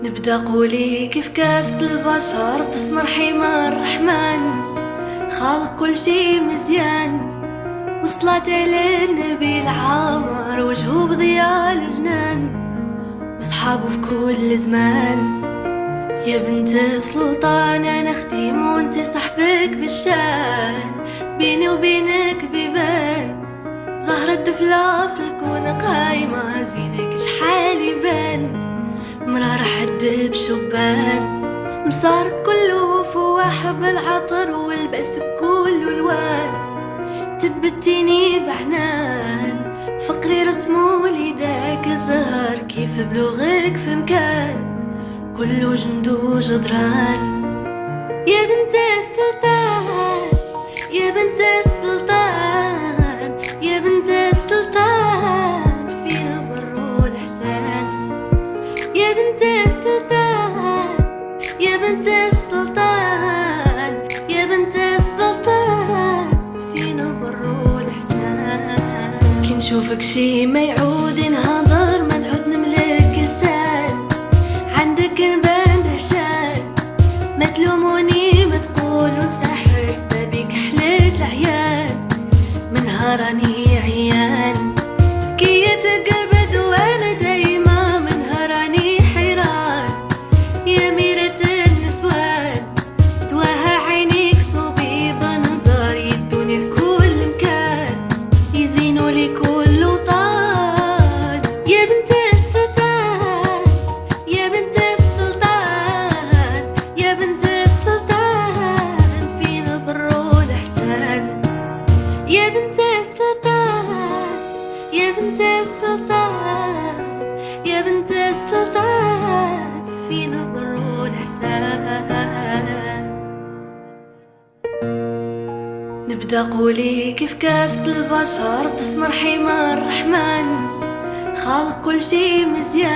نبدأ قولي كيف كافة البشر باسم رحيم الرحمن، خالق كل شي مزيان، وصلاة على النبي العامر وجهه بضياء الجنان، وصحابه في كل زمان. يا بنت سلطان انا خديم وانت صاحبك بالشان، بيني وبينك بيبان زهرة دفلة في الكون قايمة، زينك شحال يبان، مرة رح تدب شبان، مصارك كله فواح بالعطر والبأس كله الوان، تبتيني بعنان فقري رسمولي داك الزهر، كيف بلوغك في مكان كله جند وجدران. يا بنت السلطان يا بنت السلطان يا بنت السلطان، فينا بر والإحسان. يا بنت السلطان يا بنت السلطان يا بنت السلطان، فينا بر والإحسان. كي نشوفك شي ما يعود نهضر ما نعود نملك لسان، عندك نبان دهشان ما تلوموني ما تقولوا نسحر، سبابيك حلت العيان من هراني عيان، كي يتقلبد وانا دايما من هراني حيران. يا ميرة النسوان تواها عينيك صوبي بنظر، يدوني لكل مكان يزينوا لي كل وطن. يا بنت السلطان يا بنت السلطان يا بنت السلطان، فينا البر والإحسان. يا بنت السلطان يا بنت السلطان يا بنت السلطان، فينا البر والإحسان. نبدأ قولي كيف كافة البشر باسم رحيم الرحمن، خالق كل شي مزيان.